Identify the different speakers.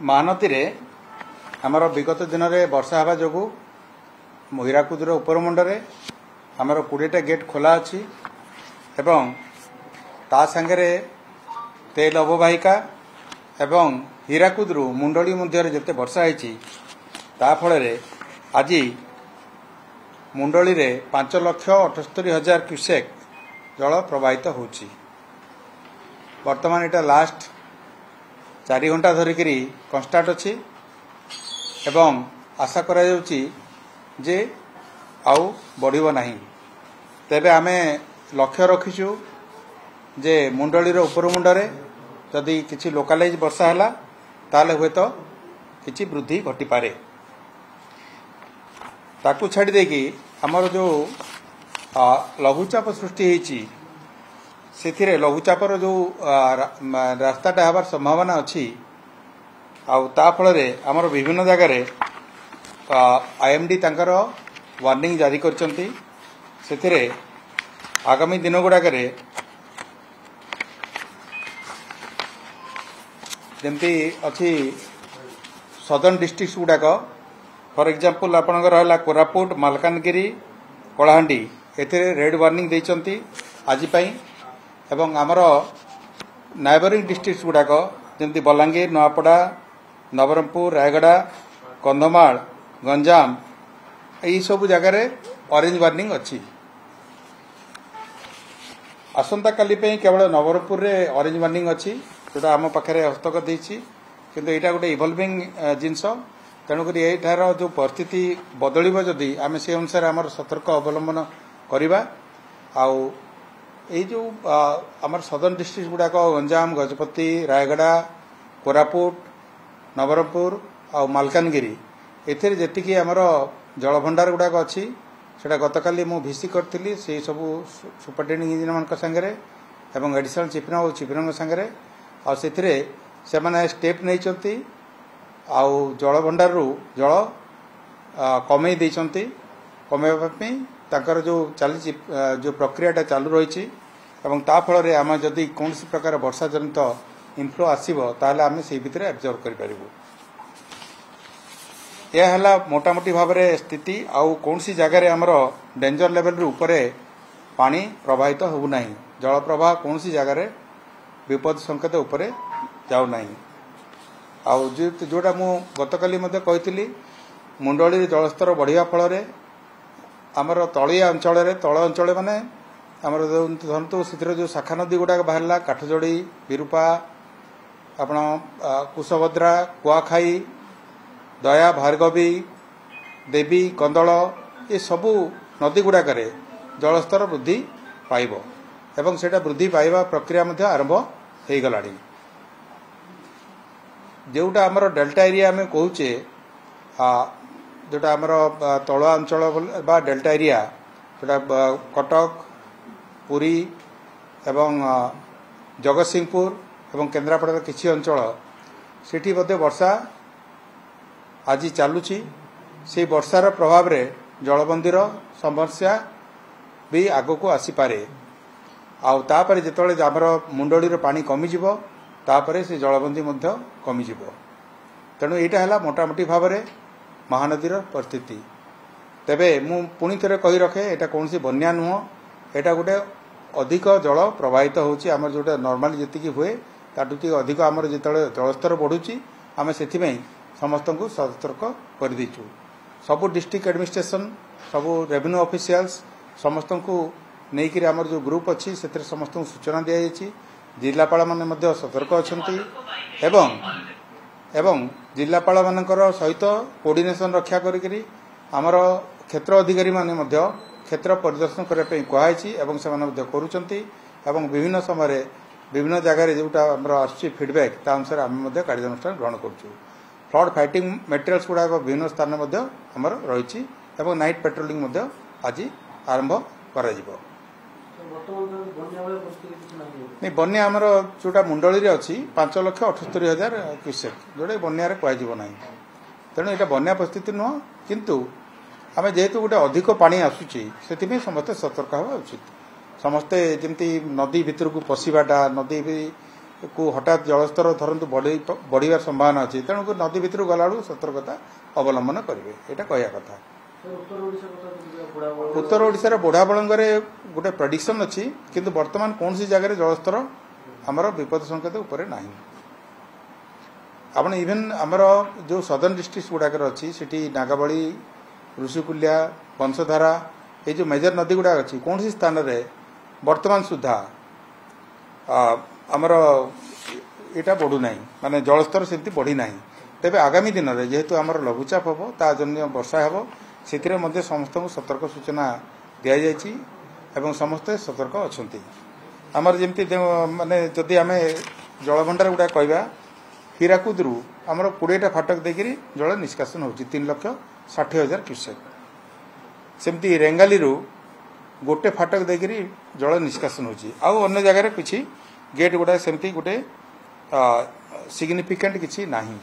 Speaker 1: महानदी रे आमर विगत दिन में वर्षा हवा जो हीराकुदर उपरमुंडे आमर 20टा गेट खोला अच्छी एवं ता सांगे तेल अववाहिका एवं हीराकुदरू मुंडली मध्य जिते वर्षा होती फल आज मुंडली रे 5,78,000 क्यूसेक जल प्रवाहित होची। वर्तमान इटा लास्ट 4 घंटा धरिक कन्स्टाट अच्छी एवं आशा करा जे आउ बढ़िबो नाही। तेबे आमे लक्ष्य रखीचु जे मुंडली उपर मुंडरे जदि किछि लोकालाइज वर्षा हैला ताले हुए तो किछि वृद्धि घटी पारे। ताकू छाड़ी देकी हमर जो लघुचाप सृष्टि होईची से लघुचापर जो रास्ताटा हबार संभावना अच्छी ता फल आमर विभिन्न जगार आईएमडी तांकर वार्निंग जारी करचंती। से आगामी दिन गुड़ाक जमती अच्छी सदर्न डिस्ट्रिक्ट गुड़ाक फॉर एग्जांपल आपणकर है कोरापुट मालकानगिरी कलाहांडी एथे रेड वार्निंग देइचंती आज पई एवं आमर नाइबरिंग डिस्ट्रिक्ट गुड़ाक जमती बलांगीर नवापड़ा नवरंगपुर रायगड़ा कंधमाल गंजाम यही सब जगार ऑरेंज वार्निंग अच्छी। आसंता काली पे केवल नवरंगपुर रे ऑरेंज वार्निंग अच्छी जोटा आम पाखे हस्तगत देछि किंतु एटा गोटे इवॉल्विंग जिनस तेणुक यार जो परिस्थिति बदल जदि आम से अनुसार आम सतर्क अवलंबन करवा जो आमर सदर्न डिस्ट्रिक्ट गुड़ाक गंजाम गजपति रायगड़ा कोरापुट नवरंगपुर आ मालकानगिरी एथिरे जेतिकी आमर जलभंडार गुड़ाक अच्छी सेटा गतकाली मु भिसी करथिली से सब सुपरिटेंडिंग इंजीनियर मान संगे एवं एडिशनल चीफ और चीफ संगे आ सेथिरे सेमाने स्टेप नैचंती आ जलभंडार जल कमे देइचंती कमेबा पई ताकर जो चली जो प्रक्रियाटा चालू रही एवं ता फल आम जदि कौन प्रकार वर्षा जनित इनफ्लो आसो ताले आम से भितर एब्जर्व कर यह है मोटामोटी भाव में स्थिति आउ कौन सी जगार आमर डेंजर लेवल रू ऊपर पानी प्रवाहित हो नहीं जल प्रवाह कौन सी जगार विपद संकेत ऊपर जाऊ नहीं। आउ जोटा मु गतकाली कही मुंडली जलस्तर बढ़िया फल आमर तलिया अंचल तल अंचल माने आमर धरतु से जो शाखा नदी गुड़ाक बाहर काठजोड़ी विरूपा आपण कुशभद्रा कुआखाई दया भार्गवी देवी कंदल ये सबू नदी गुड़ाक जलस्तर वृद्धि पाइब एवं सेटा वृद्धि पाइबा प्रक्रिया मध्य आरंभ हो गलानी। जोटा आमर डेल्टा एरिया आम कहूचे जोटा आमर तलुआ अंचल बा डेल्टा एरिया जोटा कटक पुरी एवं जगतसिंहपुर एवं केन्द्रापड़ा किसी अंचल सेठी मध्य वर्षा आज चलुची से वर्षार प्रभाव रे जलबंदीर समस्या भी आग को आसीपे आउे जिते आमर मुंडली पानी कमिजिब तापर से जलबंदी कमिजिब तेणु यहाँ है मोटामोटी भाव में महानदीर परिस्थिति। तेबे मु पुणी थे कही रखे यहाँ कौन सी बन्या नुह यहाँ गोटे अधिक जल प्रवाहित होची आमर जोटा नॉर्मली जी हुए ताठू अधिक आमर जो जलस्तर बढ़ुची आम से समस्त को सतर्क कर दीचु। सबु डिस्ट्रिक्ट एडमिनिस्ट्रेशन सबु रेवेन्यू ऑफिशियल्स समस्त को लेकिन आमर जो ग्रुप अच्छी से समस्त को सूचना दी जाइए जिलापाल माने सतर्क अच्छा एवं जिलापाल मानकर सहित कोऑर्डिनेशन रक्षा करी आमर क्षेत्र अधिकारी माने क्षेत्र परिदर्शन करने कहुई एवं से करुँच विभिन्न समय विभिन्न जगह जोटा आसुची फीडबैक ता अनुसार आम कार्यानुष्ठान ग्रहण करुँ। फ्लड फाइटिंग मटेरियल्स गुड़ाक विभिन्न स्थान में आमर रही नाइट पेट्रोलिंग आज आरंभ कर बन्या आमर जोटा मुंडली अच्छी 5,78,000 क्यूसेक जोटा बन्यार कहना तेणु यहाँ बन्या परिस्थिति नुह किंतु आम जेहेतु गोटे अधिक पानी आसूची से समस्ते सतर्क हवा उचित समस्ते जमती नदी भितर को पशिबाटा नदी को हठात जलस्तर धरतु बढ़िया संभावना अच्छी तेणुक नदी भितर गला सतर्कता अवलंबन करेंगे यहाँ कहया कथा। उत्तर ओडिशार बुढ़ाबलंगे गोटे प्रेडिक्शन अच्छी किंतु वर्तमान कौन सी जगह जलस्तर आमर विपद संकेत उपर ना आपण इवेन आमर जो सदर्न डिस्ट्रिक्ट गुड़ाक अच्छी सेठी नागावली ऋषिकुल्या वंशधारा ये जो मेजर नदी गुड़ाक अच्छी कौन सी स्थान में वर्तमान सुधा आमर यहाँ बढ़ुना माने जलस्तर से बढ़ी ना तेज आगामी दिन में जेहेतु आमर लघुचाप हम ताजन्य वर्षा हम से समस्त सतर्क सूचना दि जाए समस्ते सतर्क अच्छा आमर जमी माने जदि आम जलभंडार गुड़ा कहवा हीराकुद आमर 20टा फाटक देकर जल निष्कासन हो 3,60,000 क्यूसेक सेमती रेंगाली गोटे फाटक देकर जल निष्कासन होन्य जगह किसी गेट गुड़ा सेमती गोटे सिग्निफिकेंट किसी नहीं।